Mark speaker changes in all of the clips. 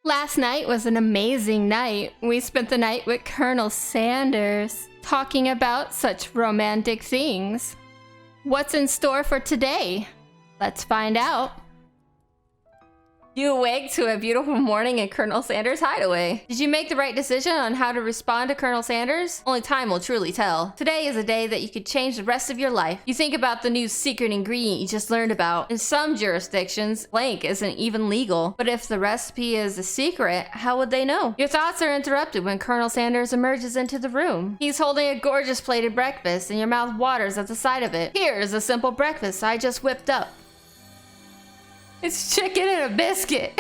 Speaker 1: Last night was an amazing night. We spent the night with Colonel Sanders, talking about such romantic things. What's in store for today? Let's find out. You awake to a beautiful morning in Colonel Sanders' hideaway. Did you make the right decision on how to respond to Colonel Sanders? Only time will truly tell. Today is a day that you could change the rest of your life. You think about the new secret ingredient you just learned about. In some jurisdictions, blank isn't even legal. But if the recipe is a secret, how would they know? Your thoughts are interrupted when Colonel Sanders emerges into the room. He's holding a gorgeous plated breakfast and your mouth waters at the sight of it. Here's a simple breakfast I just whipped up. It's chicken and a biscuit.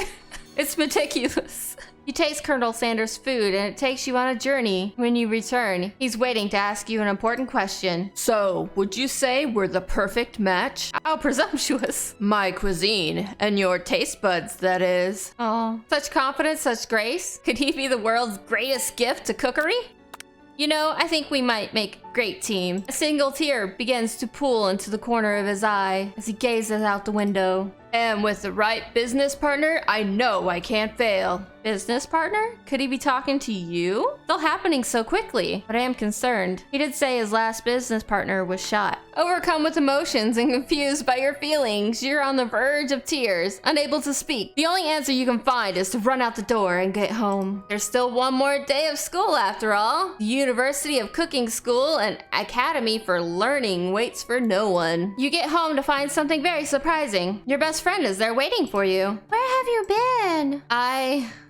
Speaker 1: It's meticulous. You taste Colonel Sanders' food and it takes you on a journey. When you return, he's waiting to ask you an important question. So, would you say we're the perfect match? How presumptuous. My cuisine, and your taste buds, that is. Oh, such confidence, such grace. Could he be the world's greatest gift to cookery? You know, I think we might make a great team. A single tear begins to pool into the corner of his eye as he gazes out the window. And with the right business partner, I know I can't fail. Business partner? Could he be talking to you? It's all happening so quickly, but I am concerned. He did say his last business partner was shot. Overcome with emotions and confused by your feelings, you're on the verge of tears, unable to speak. The only answer you can find is to run out the door and get home. There's still one more day of school after all. The University of Cooking School and Academy for Learning waits for no one. You get home to find something very surprising. Your best friend is there waiting for you.
Speaker 2: Where have you been?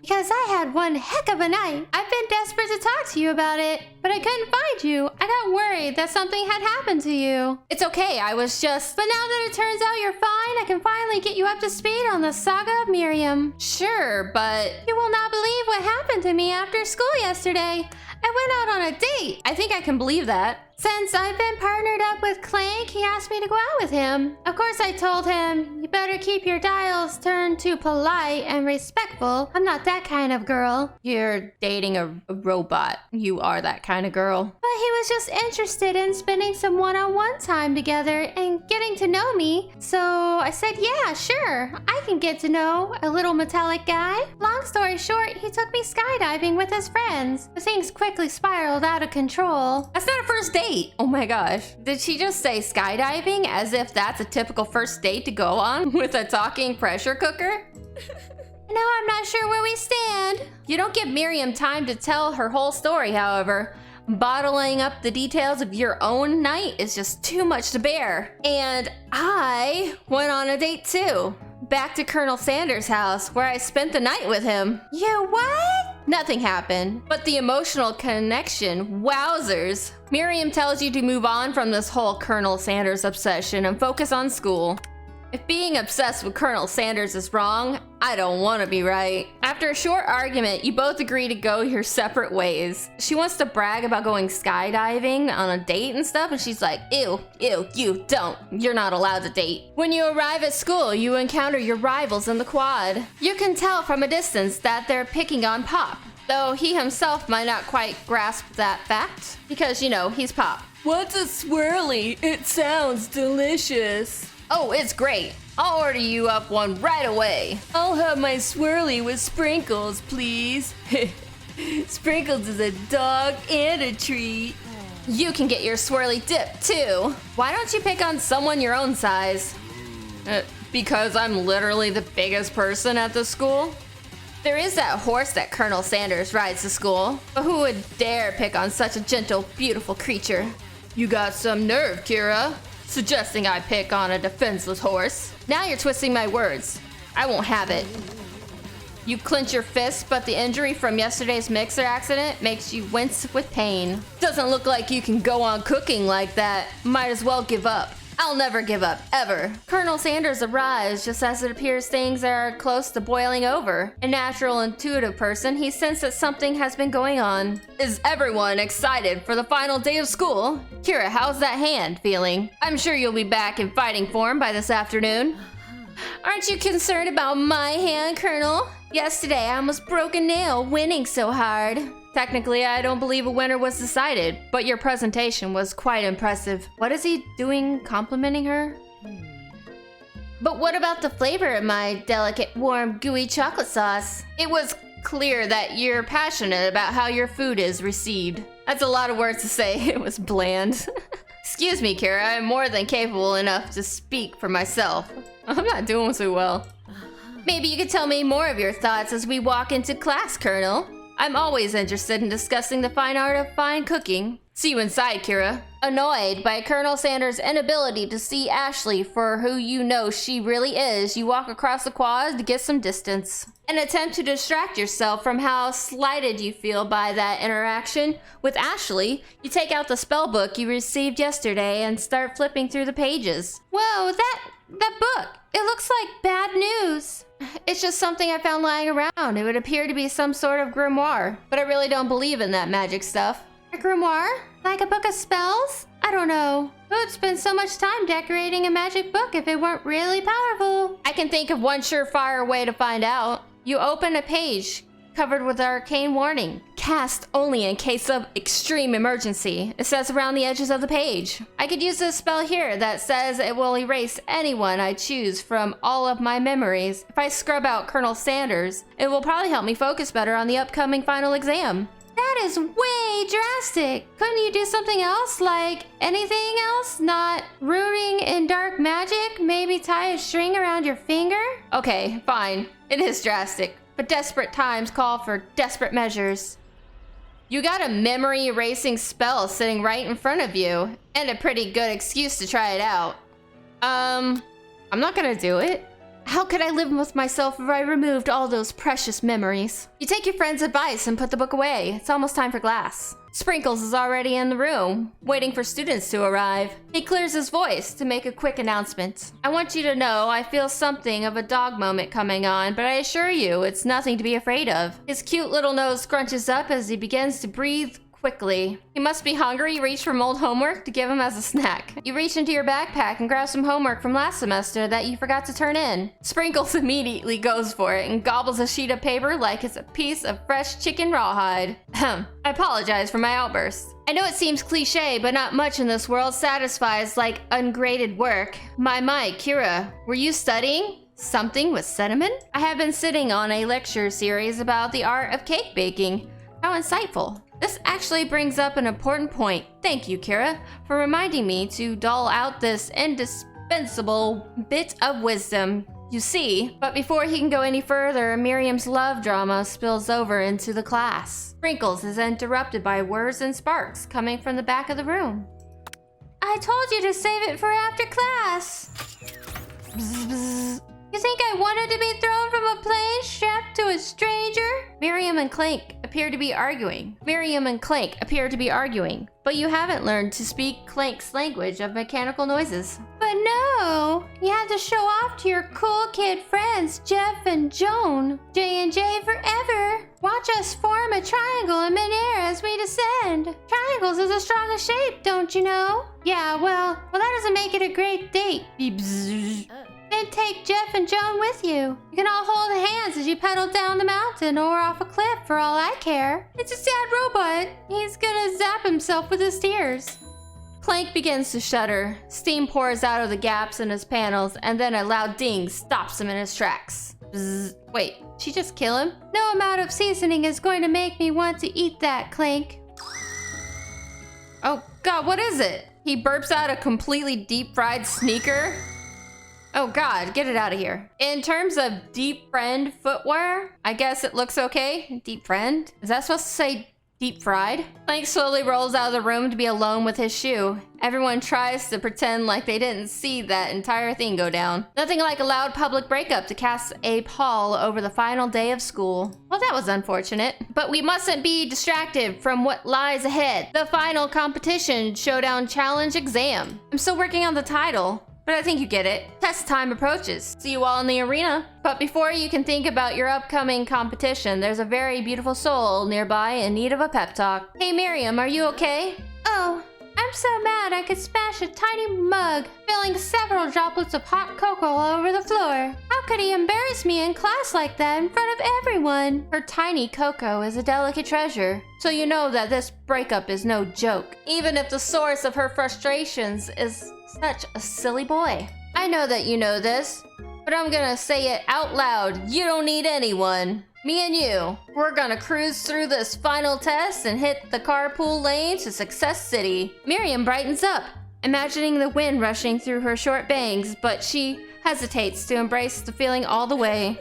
Speaker 2: Because I had one heck of a night. I've been desperate to talk to you about it, but I couldn't find you. I got worried that something had happened to you.
Speaker 1: It's okay, I was just...
Speaker 2: But now that it turns out you're fine, I can finally get you up to speed on the saga of Miriam.
Speaker 1: Sure, but...
Speaker 2: You will not believe what happened to me after school yesterday. I went out on a date.
Speaker 1: I think I can believe that.
Speaker 2: Since I've been partnered up with Clank, he asked me to go out with him. Of course, I told him, you better keep your dials turned to polite and respectful. I'm not that kind of girl.
Speaker 1: You're dating a robot. You are that kind of girl.
Speaker 2: But he was just interested in spending some one-on-one time together and getting to know me. So I said, yeah, sure. I can get to know a little metallic guy. Long story short, he took me skydiving with his friends. But things quickly spiraled out of control.
Speaker 1: That's not a first date. Oh my gosh. Did she just say skydiving as if that's a typical first date to go on with a talking pressure cooker?
Speaker 2: Now I'm not sure where we stand.
Speaker 1: You don't give Miriam time to tell her whole story, however. Bottling up the details of your own night is just too much to bear. And I went on a date too. Back to Colonel Sanders' house where I spent the night with him.
Speaker 2: You what?
Speaker 1: Nothing happened, but the emotional connection, wowzers. Miriam tells you to move on from this whole Colonel Sanders obsession and focus on school. If being obsessed with Colonel Sanders is wrong, I don't want to be right. After a short argument, you both agree to go your separate ways. She wants to brag about going skydiving on a date and stuff, and she's like, ew, you don't. You're not allowed to date. When you arrive at school, you encounter your rivals in the quad. You can tell from a distance that they're picking on Pop, though he himself might not quite grasp that fact, because, you know, he's Pop. What's a swirly? It sounds delicious. Oh, it's great. I'll order you up one right away. I'll have my swirly with sprinkles, please. Sprinkles is a dog and a treat. You can get your swirly dip, too. Why don't you pick on someone your own size? Because I'm literally the biggest person at the school? There is that horse that Colonel Sanders rides to school, but who would dare pick on such a gentle, beautiful creature? You got some nerve, Kira. Suggesting I pick on a defenseless horse. Now you're twisting my words. I won't have it. You clench your fist, but the injury from yesterday's mixer accident makes you wince with pain. Doesn't look like you can go on cooking like that. Might as well give up. I'll never give up, ever. Colonel Sanders arrives just as it appears things are close to boiling over. A natural, intuitive person, he senses that something has been going on. Is everyone excited for the final day of school? Kira, how's that hand feeling? I'm sure you'll be back in fighting form by this afternoon. Aren't you concerned about my hand, Colonel? Yesterday, I almost broke a nail winning so hard. Technically, I don't believe a winner was decided, but your presentation was quite impressive. What is he doing complimenting her? But what about the flavor of my delicate, warm, gooey chocolate sauce? It was clear that you're passionate about how your food is received. That's a lot of words to say. It was bland. Excuse me, Kira. I'm more than capable enough to speak for myself. I'm not doing so well. Maybe you could tell me more of your thoughts as we walk into class, Colonel. I'm always interested in discussing the fine art of fine cooking. See you inside, Kira. Annoyed by Colonel Sanders' inability to see Ashley for who you know she really is, you walk across the quad to get some distance. An attempt to distract yourself from how slighted you feel by that interaction with Ashley, you take out the spell book you received yesterday and start flipping through the pages.
Speaker 2: Whoa, that book. It looks like bad news.
Speaker 1: It's just something I found lying around. It would appear to be some sort of grimoire, but I really don't believe in that magic stuff.
Speaker 2: A grimoire? Like a book of spells? I don't know. Who would spend so much time decorating a magic book if it weren't really powerful?
Speaker 1: I can think of one surefire way to find out. You open a page covered with arcane warning. Cast only in case of extreme emergency. It says around the edges of the page. I could use this spell here that says it will erase anyone I choose from all of my memories. If I scrub out Colonel Sanders, it will probably help me focus better on the upcoming final exam.
Speaker 2: That is way drastic. Couldn't you do something else? Like anything else? Not rooting in dark magic? Maybe tie a string around your finger?
Speaker 1: Okay, fine. It is drastic. But desperate times call for desperate measures. You got a memory erasing spell sitting right in front of you, and a pretty good excuse to try it out. I'm not gonna do it. How could I live with myself if I removed all those precious memories? You take your friend's advice and put the book away. It's almost time for class. Sprinkles is already in the room, waiting for students to arrive. He clears his voice to make a quick announcement. I want you to know I feel something of a dog moment coming on, but I assure you it's nothing to be afraid of. His cute little nose scrunches up as he begins to breathe quickly. He must be hungry. You reach for old homework to give him as a snack. You reach into your backpack and grab some homework from last semester that you forgot to turn in. Sprinkles immediately goes for it and gobbles a sheet of paper like it's a piece of fresh chicken rawhide. I apologize for my outburst. I know it seems cliche, but not much in this world satisfies like ungraded work. My, Kira, were you studying something with cinnamon? I have been sitting on a lecture series about the art of cake baking. How insightful. This actually brings up an important point. Thank you, Kira, for reminding me to dole out this indispensable bit of wisdom. You see, but before he can go any further, Miriam's love drama spills over into the class. Sprinkles is interrupted by words and sparks coming from the back of the room.
Speaker 2: I told you to save it for after class. Bzz, bzz. You think I wanted to be thrown from a plane strapped to a stranger?
Speaker 1: Miriam and Clank appear to be arguing. But you haven't learned to speak Clank's language of mechanical noises.
Speaker 2: But no, you have to show off to your cool kid friends, Jeff and Joan. J&J forever. Watch us form a triangle in midair as we descend. Triangles is the strongest shape, don't you know? Yeah, well, that doesn't make it a great date. Then take Jeff and Joan with you. You can all hold hands as you pedal down the mountain or off a cliff for all I care. It's a sad robot. He's gonna zap himself with his tears.
Speaker 1: Clank begins to shudder. Steam pours out of the gaps in his panels, and then a loud ding stops him in his tracks. Bzz. Wait, she just kill him?
Speaker 2: No amount of seasoning is going to make me want to eat that, Clank.
Speaker 1: Oh God, what is it? He burps out a completely deep-fried sneaker. Oh God, get it out of here. In terms of deep friend footwear, I guess it looks okay. Deep friend? Is that supposed to say deep fried? Clank slowly rolls out of the room to be alone with his shoe. Everyone tries to pretend like they didn't see that entire thing go down. Nothing like a loud public breakup to cast a pall over the final day of school. Well, that was unfortunate. But we mustn't be distracted from what lies ahead. The final competition showdown challenge exam. I'm still working on the title, but I think you get it. Test time approaches. See you all in the arena. But before you can think about your upcoming competition, there's a very beautiful soul nearby in need of a pep talk. Hey Miriam, are you okay?
Speaker 2: Oh, I'm so mad I could smash a tiny mug, spilling several droplets of hot cocoa all over the floor. How could he embarrass me in class like that in front of everyone?
Speaker 1: Her tiny cocoa is a delicate treasure, so you know that this breakup is no joke, even if the source of her frustrations is such a silly boy. I know that you know this, but I'm gonna say it out loud. You don't need anyone. Me and you, we're gonna cruise through this final test and hit the carpool lane to Success City. Miriam brightens up, imagining the wind rushing through her short bangs, but she hesitates to embrace the feeling all the way.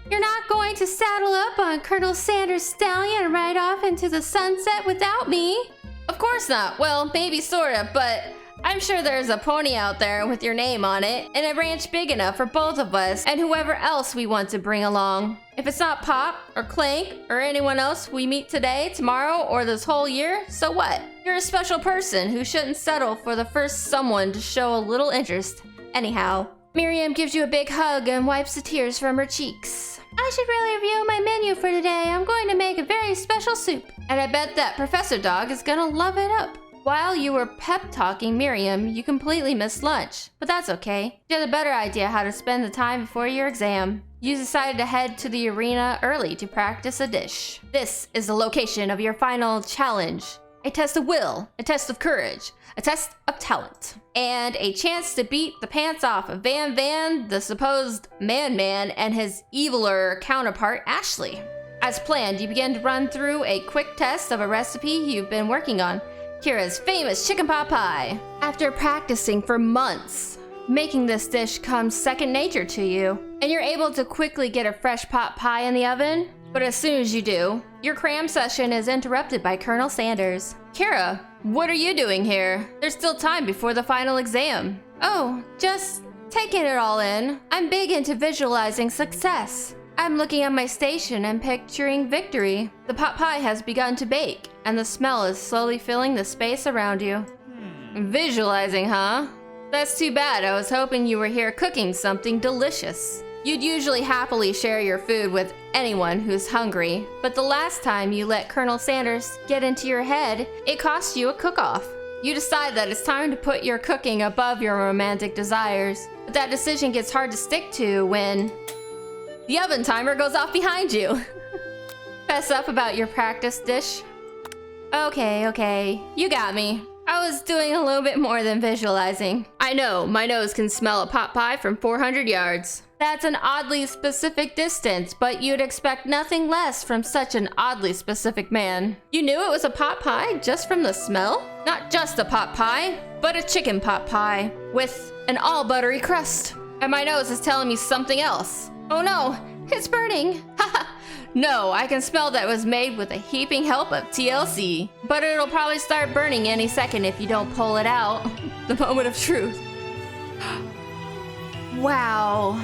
Speaker 2: You're not going to saddle up on Colonel Sanders' stallion and ride off into the sunset without me?
Speaker 1: Of course not. Well, maybe sorta, but I'm sure there's a pony out there with your name on it, and a ranch big enough for both of us and whoever else we want to bring along. If it's not Pop or Clank or anyone else we meet today, tomorrow, or this whole year, so what? You're a special person who shouldn't settle for the first someone to show a little interest. Anyhow, Miriam gives you a big hug and wipes the tears from her cheeks.
Speaker 2: I should really review my menu for today. I'm going to make a very special soup.
Speaker 1: And I bet that Professor Dog is gonna love it up. While you were pep-talking Miriam, you completely missed lunch. But that's okay. You had a better idea how to spend the time before your exam. You decided to head to the arena early to practice a dish. This is the location of your final challenge. A test of will, a test of courage, a test of talent, and a chance to beat the pants off of Van, the supposed man, and his eviler counterpart, Ashley. As planned, you begin to run through a quick test of a recipe you've been working on, Kira's famous chicken pot pie. After practicing for months, making this dish comes second nature to you, and you're able to quickly get a fresh pot pie in the oven. But as soon as you do, your cram session is interrupted by Colonel Sanders. Kira, what are you doing here? There's still time before the final exam.
Speaker 2: Oh, just taking it all in. I'm big into visualizing success. I'm looking at my station and picturing victory.
Speaker 1: The pot pie has begun to bake, and the smell is slowly filling the space around you. Visualizing, huh? That's too bad. I was hoping you were here cooking something delicious. You'd usually happily share your food with anyone who's hungry, but the last time you let Colonel Sanders get into your head, it cost you a cook-off. You decide that it's time to put your cooking above your romantic desires, but that decision gets hard to stick to when the oven timer goes off behind you. Fess up about your practice dish. Okay, you got me. I was doing a little bit more than visualizing. I know, my nose can smell a pot pie from 400 yards. That's an oddly specific distance, but you'd expect nothing less from such an oddly specific man. You knew it was a pot pie just from the smell? Not just a pot pie, but a chicken pot pie with an all buttery crust. And my nose is telling me something else. Oh no, it's burning. Haha. No, I can smell that it was made with a heaping help of TLC. But it'll probably start burning any second if you don't pull it out. The moment of truth. Wow.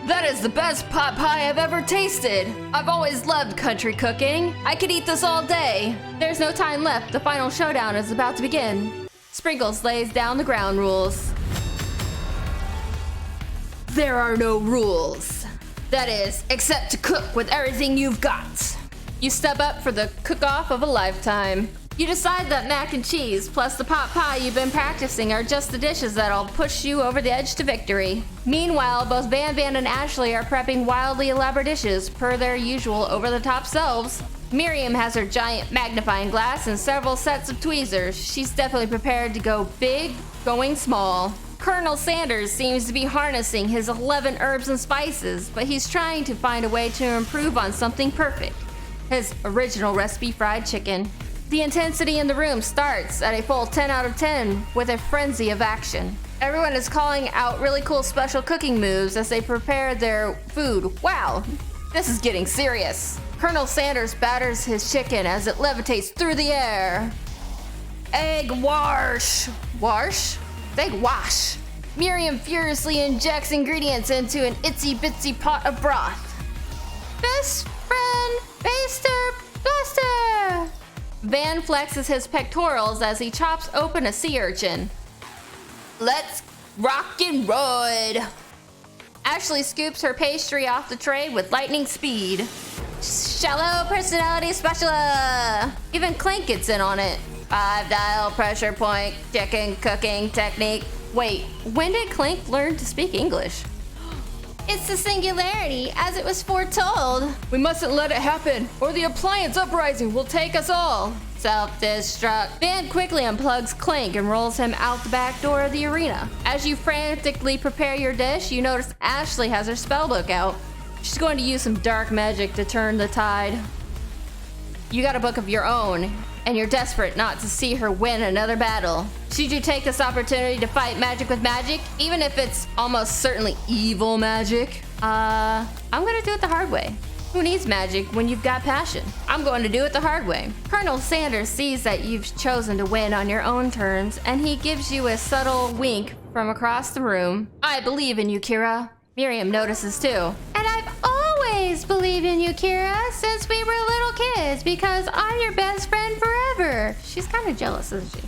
Speaker 1: That is the best pot pie I've ever tasted. I've always loved country cooking. I could eat this all day. There's no time left. The final showdown is about to begin. Sprinkles lays down the ground rules. There are no rules. That is, except to cook with everything you've got. You step up for the cook-off of a lifetime. You decide that mac and cheese plus the pot pie you've been practicing are just the dishes that'll push you over the edge to victory. Meanwhile, both Van and Ashley are prepping wildly elaborate dishes per their usual over-the-top selves. Miriam has her giant magnifying glass and several sets of tweezers. She's definitely prepared to go big, going small. Colonel Sanders seems to be harnessing his 11 herbs and spices, but he's trying to find a way to improve on something perfect. His original recipe fried chicken. The intensity in the room starts at a full 10 out of 10 with a frenzy of action. Everyone is calling out really cool special cooking moves as they prepare their food. Wow, this is getting serious. Colonel Sanders batters his chicken as it levitates through the air. Egg wash. Wash? Egg wash. Miriam furiously injects ingredients into an itsy-bitsy pot of broth.
Speaker 2: Best friend, baster, blaster!
Speaker 1: Van flexes his pectorals as he chops open a sea urchin. Let's rock and ride! Ashley scoops her pastry off the tray with lightning speed. Shallow personality special! Even Clank gets in on it. 5-dial pressure point, chicken cooking technique. Wait, when did Clank learn to speak English? It's the singularity, as it was foretold. We mustn't let it happen, or the appliance uprising will take us all. Self-destruct. Van quickly unplugs Clank and rolls him out the back door of the arena. As you frantically prepare your dish, you notice Ashley has her spellbook out. She's going to use some dark magic to turn the tide. You got a book of your own, and you're desperate not to see her win another battle. Should you take this opportunity to fight magic with magic, even if it's almost certainly evil magic? I'm gonna do it the hard way. Who needs magic when you've got passion? I'm going to do it the hard way. Colonel Sanders sees that you've chosen to win on your own terms, and he gives you a subtle wink from across the room. I believe in you, Kira. Miriam notices too.
Speaker 2: And I've always believed in you, Kira, since we were little kids, because I'm your best friend forever. She's kind of jealous, isn't she?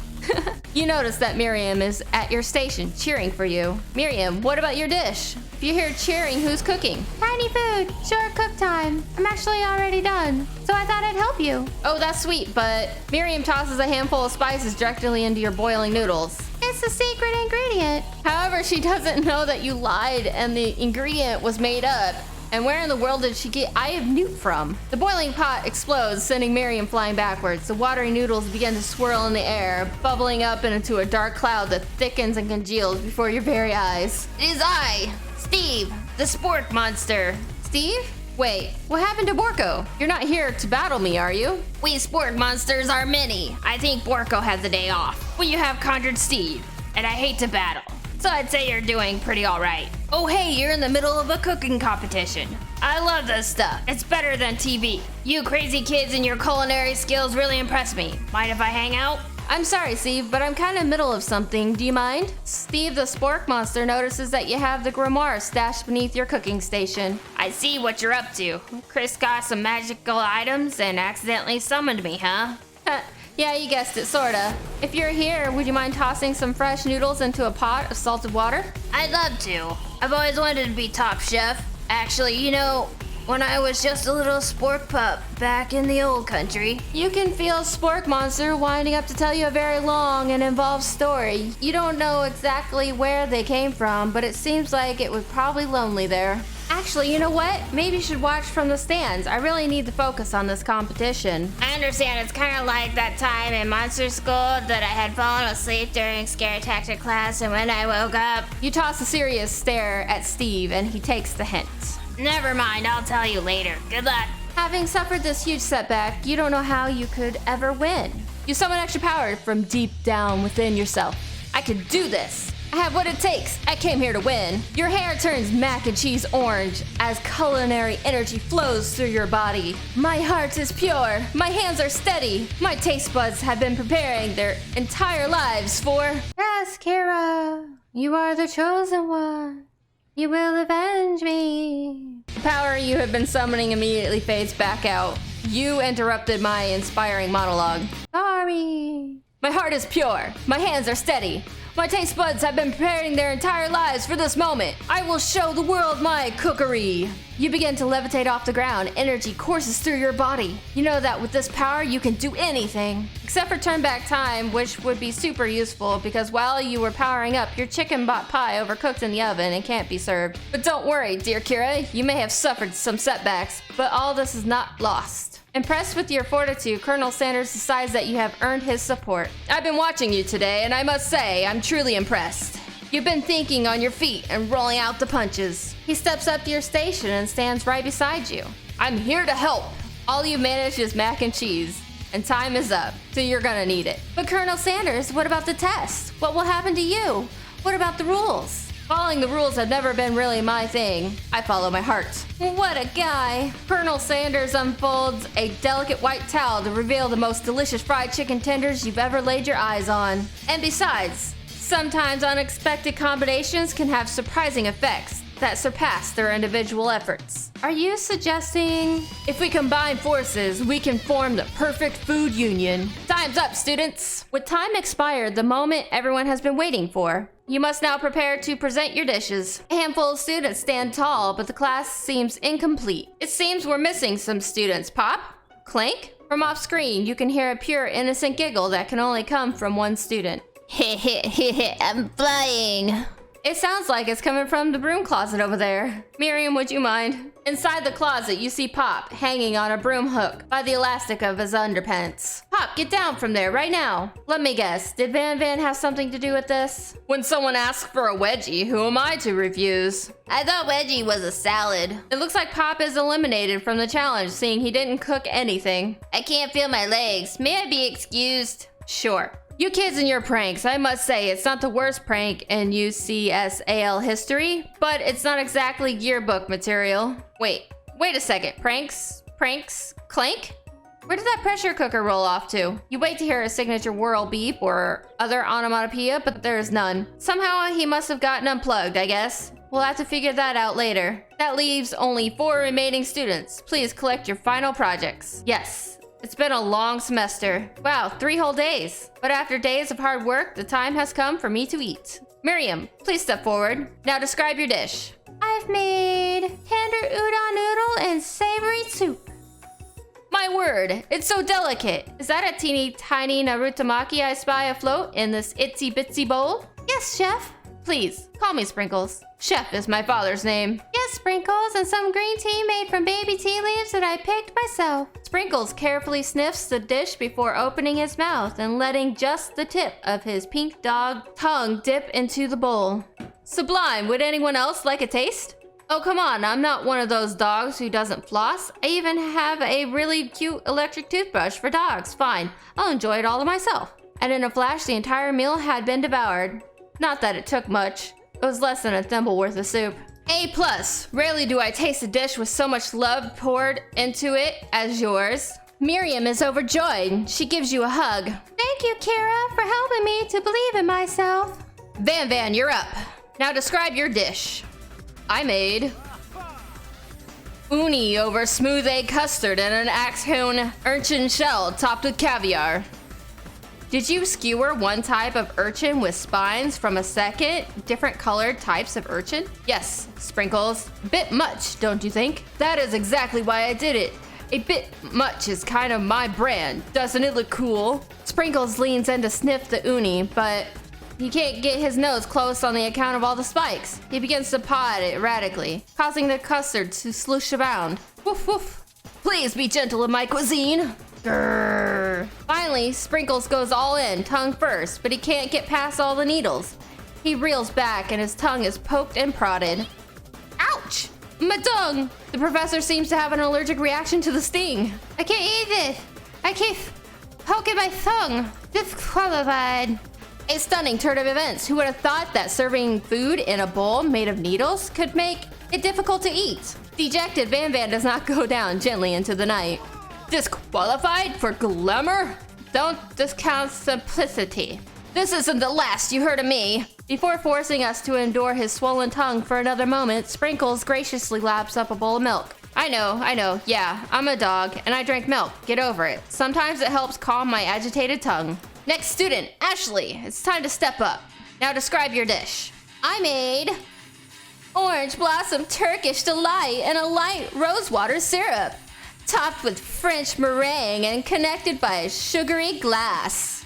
Speaker 1: You notice that Miriam is at your station cheering for you. Miriam, what about your dish? If you hear cheering, who's cooking?
Speaker 2: Tiny food, short cook time. I'm actually already done, so I thought I'd help you.
Speaker 1: Oh, that's sweet, but Miriam tosses a handful of spices directly into your boiling noodles.
Speaker 2: It's a secret ingredient.
Speaker 1: However, she doesn't know that you lied and the ingredient was made up. And where in the world did she get Eye of Newt from? The boiling pot explodes, sending Miriam flying backwards. The watery noodles begin to swirl in the air, bubbling up into a dark cloud that thickens and congeals before your very eyes. It is I, Steve, the spork monster. Steve? Wait, what happened to Borko? You're not here to battle me, are you? We spork monsters are many. I think Borko has the day off. Well, you have conjured Steve, and I hate to battle. So I'd say you're doing pretty alright. Oh hey, you're in the middle of a cooking competition. I love this stuff. It's better than TV. You crazy kids and your culinary skills really impress me. Mind if I hang out? I'm sorry, Steve, but I'm kind of middle of something. Do you mind? Steve the spork monster notices that you have the grimoire stashed beneath your cooking station. I see what you're up to. Chris got some magical items and accidentally summoned me, huh? Yeah, you guessed it, sorta. If you're here, would you mind tossing some fresh noodles into a pot of salted water? I'd love to. I've always wanted to be top chef. Actually, you know, when I was just a little spork pup back in the old country. You can feel Spork Monster winding up to tell you a very long and involved story. You don't know exactly where they came from, but it seems like it was probably lonely there. Actually, you know what? Maybe you should watch from the stands. I really need to focus on this competition. I understand. It's kind of like that time in monster school that I had fallen asleep during scare tactic class, and when I woke up... You toss a serious stare at Steve, and he takes the hint. Never mind, I'll tell you later. Good luck. Having suffered this huge setback, you don't know how you could ever win. You summon extra power from deep down within yourself. I could do this. I have what it takes. I came here to win. Your hair turns mac and cheese orange as culinary energy flows through your body. My heart is pure. My hands are steady. My taste buds have been preparing their entire lives for...
Speaker 2: Yes, Kira, you are the chosen one. You will avenge me.
Speaker 1: The power you have been summoning immediately fades back out. You interrupted my inspiring monologue.
Speaker 2: Sorry.
Speaker 1: My heart is pure. My hands are steady. My taste buds have been preparing their entire lives for this moment. I will show the world my cookery. You begin to levitate off the ground. Energy courses through your body. You know that with this power, you can do anything. Except for turn back time, which would be super useful because while you were powering up, your chicken pot pie overcooked in the oven and can't be served. But don't worry, dear Kira. You may have suffered some setbacks, but all this is not lost. Impressed with your fortitude, Colonel Sanders decides that you have earned his support. I've been watching you today, and I must say, I'm truly impressed. You've been thinking on your feet and rolling out the punches. He steps up to your station and stands right beside you. I'm here to help. All you've managed is mac and cheese, and time is up, so you're gonna need it. But Colonel Sanders, what about the test? What will happen to you? What about the rules? Following the rules have never been really my thing. I follow my heart. What a guy. Colonel Sanders unfolds a delicate white towel to reveal the most delicious fried chicken tenders you've ever laid your eyes on. And besides, sometimes unexpected combinations can have surprising effects that surpass their individual efforts. Are you suggesting if we combine forces, we can form the perfect food union? Time's up, students. With time expired, the moment everyone has been waiting for, you must now prepare to present your dishes. A handful of students stand tall, but the class seems incomplete. It seems we're missing some students. Pop? Clank? From off screen, you can hear a pure, innocent giggle that can only come from one student. Heh heh heh heh, I'm flying. It sounds like it's coming from the broom closet over there. Miriam, would you mind? Inside the closet, you see Pop hanging on a broom hook by the elastic of his underpants. Pop, get down from there right now. Let me guess, did Van Van have something to do with this? When someone asks for a wedgie, who am I to refuse? I thought wedgie was a salad. It looks like Pop is eliminated from the challenge, seeing he didn't cook anything. I can't feel my legs. May I be excused? Sure. You kids and your pranks, I must say, it's not the worst prank in UCSAL history, but it's not exactly yearbook material. Wait a second. Pranks, clank? Where did that pressure cooker roll off to? You wait to hear a signature whirl beep or other onomatopoeia, but there is none. Somehow he must have gotten unplugged, I guess. We'll have to figure that out later. That leaves only 4 remaining students. Please collect your final projects. Yes. It's been a long semester. Wow, 3 whole days. But after days of hard work, the time has come for me to eat. Miriam, please step forward. Now describe your dish.
Speaker 2: I've made tender udon noodle and savory soup.
Speaker 1: My word, it's so delicate. Is that a teeny tiny narutomaki I spy afloat in this itsy bitsy bowl?
Speaker 2: Yes, Chef.
Speaker 1: Please, call me Sprinkles. Chef is my father's name.
Speaker 2: Yes, Sprinkles, and some green tea made from baby tea leaves that I picked myself.
Speaker 1: Sprinkles carefully sniffs the dish before opening his mouth and letting just the tip of his pink dog tongue dip into the bowl. Sublime, would anyone else like a taste? Oh, come on, I'm not one of those dogs who doesn't floss. I even have a really cute electric toothbrush for dogs. Fine, I'll enjoy it all to myself. And in a flash, the entire meal had been devoured. Not that it took much. It was less than a thimble worth of soup. A+. Rarely do I taste a dish with so much love poured into it as yours. Miriam is overjoyed. She gives you a hug.
Speaker 2: Thank you, Kira, for helping me to believe in myself.
Speaker 1: Van Van, you're up. Now describe your dish. I made uni over smooth egg custard and an axe-hewn urchin shell topped with caviar. Did you skewer one type of urchin with spines from a second, different colored types of urchin? Yes, Sprinkles. Bit much, don't you think? That is exactly why I did it. A bit much is kind of my brand. Doesn't it look cool? Sprinkles leans in to sniff the uni, but he can't get his nose close on the account of all the spikes. He begins to paw at it erratically, causing the custard to sloosh around. Woof woof. Please be gentle with my cuisine. Grrr. Finally, Sprinkles goes all in, tongue first, but he can't get past all the needles. He reels back and his tongue is poked and prodded. Ouch! My tongue! The professor seems to have an allergic reaction to the sting.
Speaker 2: I can't eat it. I keep poking my tongue. Disqualified.
Speaker 1: A stunning turn of events. Who would have thought that serving food in a bowl made of needles could make it difficult to eat? Dejected, Van Van does not go down gently into the night. Disqualified for glamour? Don't discount simplicity. This isn't the last you heard of me. Before forcing us to endure his swollen tongue for another moment, Sprinkles graciously laps up a bowl of milk. I know, yeah, I'm a dog, and I drank milk. Get over it. Sometimes it helps calm my agitated tongue. Next student, Ashley, it's time to step up. Now describe your dish. I made orange blossom Turkish delight and a light rosewater syrup, topped with French meringue and connected by a sugary glass.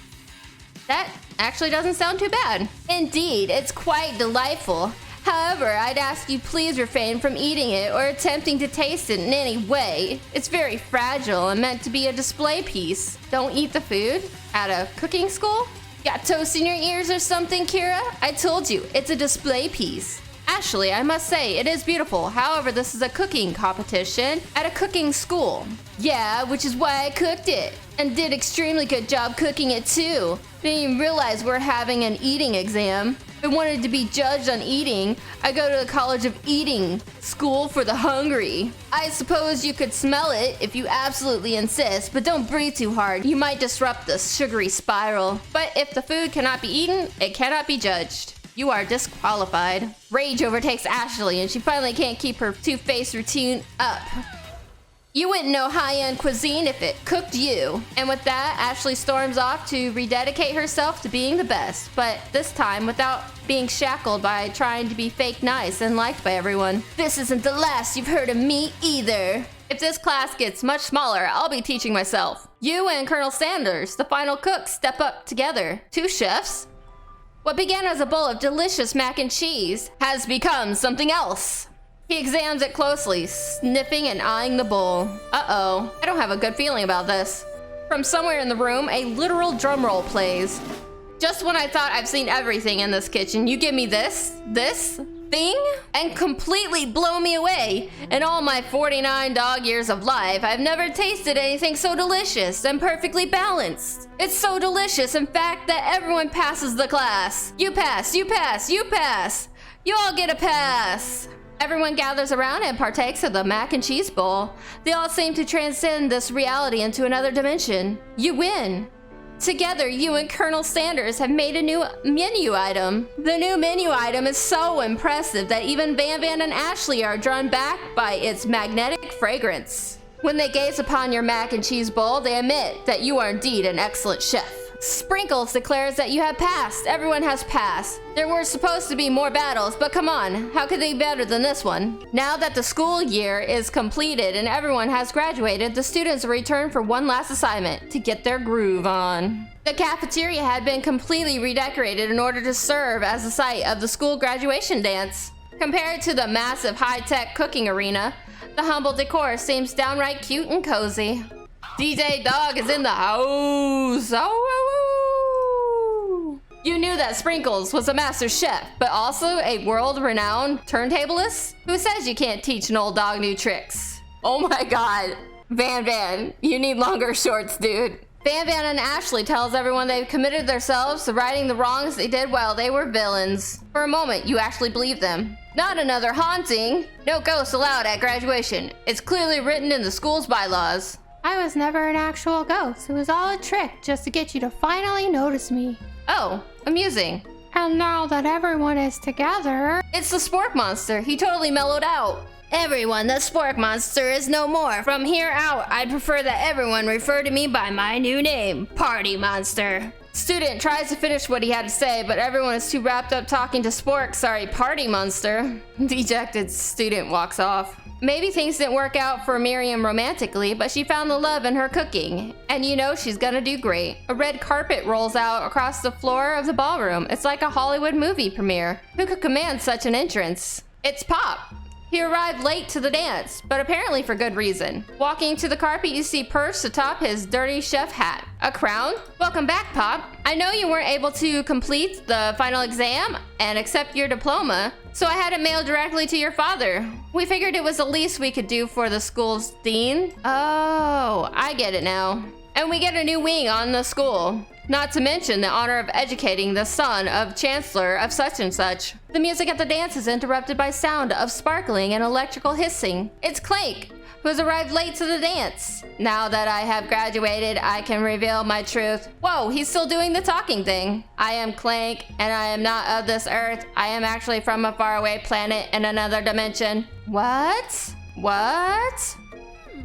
Speaker 1: That actually doesn't sound too bad. Indeed, it's quite delightful. However, I'd ask you please refrain from eating it or attempting to taste it in any way. It's very fragile and meant to be a display piece. Don't eat the food? At a cooking school? Got toast in your ears or something, Kira? I told you, it's a display piece. Ashley, I must say, it is beautiful. However, this is a cooking competition at a cooking school. Yeah, which is why I cooked it. And did extremely good job cooking it too. Didn't even realize we're having an eating exam. If I wanted to be judged on eating, I go to the College of Eating, School for the Hungry. I suppose you could smell it if you absolutely insist, but don't breathe too hard. You might disrupt the sugary spiral. But if the food cannot be eaten, it cannot be judged. You are disqualified. Rage overtakes Ashley and she finally can't keep her two-faced routine up. You wouldn't know high-end cuisine if it cooked you. And with that, Ashley storms off to rededicate herself to being the best, but this time without being shackled by trying to be fake nice and liked by everyone. This isn't the last you've heard of me either. If this class gets much smaller, I'll be teaching myself. You and Colonel Sanders, the final cook, step up together. 2 chefs? What began as a bowl of delicious mac and cheese has become something else. He examines it closely, sniffing and eyeing the bowl. Uh-oh, I don't have a good feeling about this. From somewhere in the room, a literal drumroll plays. Just when I thought I've seen everything in this kitchen, you give me this thing, and completely blow me away. In all my 49 dog years of life, I've never tasted anything so delicious and perfectly balanced. It's so delicious, in fact, that everyone passes the class. You pass, you pass, you pass. You all get a pass. Everyone gathers around and partakes of the mac and cheese bowl. They all seem to transcend this reality into another dimension. You win. Together, you and Colonel Sanders have made a new menu item. The new menu item is so impressive that even Van Van and Ashley are drawn back by its magnetic fragrance. When they gaze upon your mac and cheese bowl, they admit that you are indeed an excellent chef. Sprinkles declares that you have passed. Everyone has passed. There were supposed to be more battles, but come on, how could they be better than this one? Now that the school year is completed and everyone has graduated, the students return for one last assignment, to get their groove on. The cafeteria had been completely redecorated in order to serve as the site of the school graduation dance. Compared to the massive high-tech cooking arena, the humble decor seems downright cute and cozy. DJ Dog is in the house. Oh. You knew that Sprinkles was a master chef, but also a world-renowned turntablist? Who says you can't teach an old dog new tricks? Oh my god. Van Van, you need longer shorts, dude. Van Van and Ashley tells everyone they've committed themselves to righting the wrongs they did while they were villains. For a moment, you actually believe them. Not another haunting. No ghosts allowed at graduation. It's clearly written in the school's bylaws.
Speaker 2: I was never an actual ghost. It was all a trick just to get you to finally notice me.
Speaker 1: Oh, amusing.
Speaker 2: And now that everyone is together...
Speaker 1: It's the Spork Monster. He totally mellowed out. Everyone, the Spork Monster is no more. From here out, I'd prefer that everyone refer to me by my new name, Party Monster. Student tries to finish what he had to say, but everyone is too wrapped up talking to Spork. Sorry, Party Monster. Dejected student walks off. Maybe things didn't work out for Miriam romantically, but she found the love in her cooking. And you know she's gonna do great. A red carpet rolls out across the floor of the ballroom. It's like a Hollywood movie premiere. Who could command such an entrance? It's Pop. He arrived late to the dance, but apparently for good reason. Walking to the carpet, you see perched atop his dirty chef hat. A crown? Welcome back, Pop. I know you weren't able to complete the final exam and accept your diploma, so I had it mailed directly to your father. We figured it was the least we could do for the school's dean. Oh, I get it now. And we get a new wing on the school. Not to mention the honor of educating the son of Chancellor of such and such. The music at the dance is interrupted by sound of sparkling and electrical hissing. It's Clank, who has arrived late to the dance. Now that I have graduated, I can reveal my truth. Whoa, he's still doing the talking thing. I am Clank, and I am not of this earth. I am actually from a faraway planet in another dimension. What? What?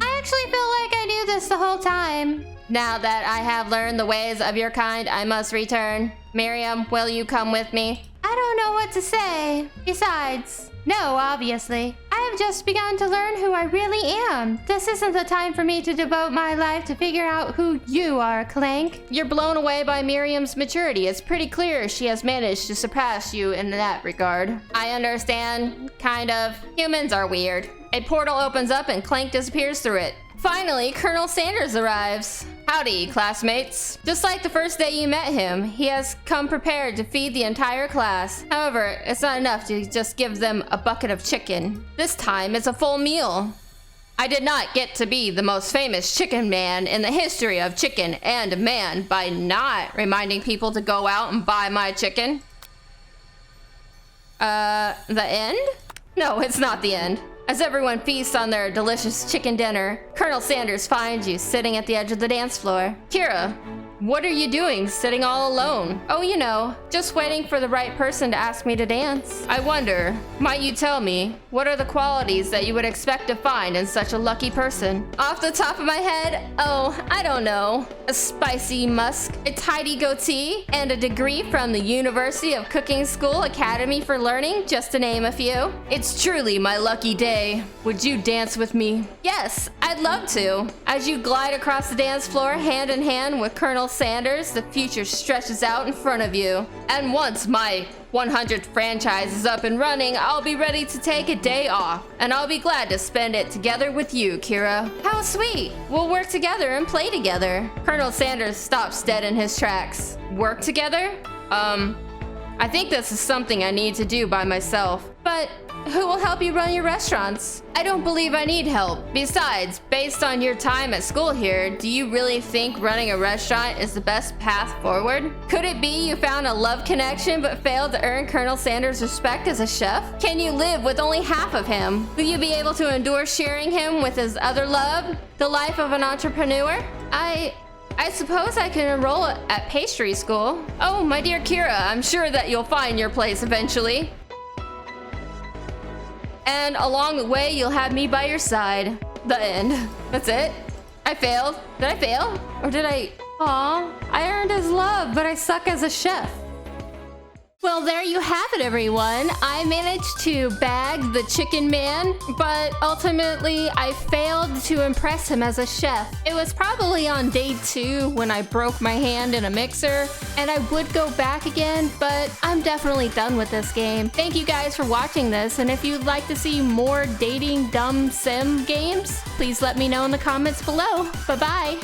Speaker 2: I actually feel like I knew this the whole time.
Speaker 1: Now that I have learned the ways of your kind, I must return. Miriam, will you come with me?
Speaker 2: I don't know what to say. Besides, no, obviously. I have just begun to learn who I really am. This isn't the time for me to devote my life to figure out who you are, Clank.
Speaker 1: You're blown away by Miriam's maturity. It's pretty clear she has managed to surpass you in that regard. I understand, kind of. Humans are weird. A portal opens up and Clank disappears through it. Finally, Colonel Sanders arrives. Howdy, classmates. Just like the first day you met him, he has come prepared to feed the entire class. However, it's not enough to just give them a bucket of chicken. This time, it's a full meal. I did not get to be the most famous chicken man in the history of chicken and man by not reminding people to go out and buy my chicken. The end? No, it's not the end. As everyone feasts on their delicious chicken dinner, Colonel Sanders finds you sitting at the edge of the dance floor. Kira, what are you doing sitting all alone? Oh, you know, just waiting for the right person to ask me to dance. I wonder, might you tell me, what are the qualities that you would expect to find in such a lucky person? Off the top of my head, oh, I don't know. A spicy musk, a tidy goatee, and a degree from the University of Cooking School Academy for Learning, just to name a few. It's truly my lucky day. Would you dance with me? Yes, I'd love to. As you glide across the dance floor hand in hand with Colonel Sanders, the future stretches out in front of you. And once my 100th franchise is up and running, I'll be ready to take a day off. And I'll be glad to spend it together with you, Kira. How sweet. We'll work together and play together. Colonel Sanders stops dead in his tracks. Work together? I think this is something I need to do by myself. But who will help you run your restaurants? I don't believe I need help. Besides, based on your time at school here, do you really think running a restaurant is the best path forward? Could it be you found a love connection but failed to earn Colonel Sanders' respect as a chef? Can you live with only half of him? Will you be able to endure sharing him with his other love, the life of an entrepreneur? I suppose I can enroll at pastry school. Oh, my dear Kira, I'm sure that you'll find your place eventually. And along the way, you'll have me by your side. The end. That's it. I failed. Did I fail? Or did I... Aw, I earned his love, but I suck as a chef. Well, there you have it, everyone. I managed to bag the chicken man, but ultimately I failed to impress him as a chef. It was probably on day 2 when I broke my hand in a mixer, and I would go back again, but I'm definitely done with this game. Thank you guys for watching this, and if you'd like to see more dating dumb sim games, please let me know in the comments below. Bye-bye.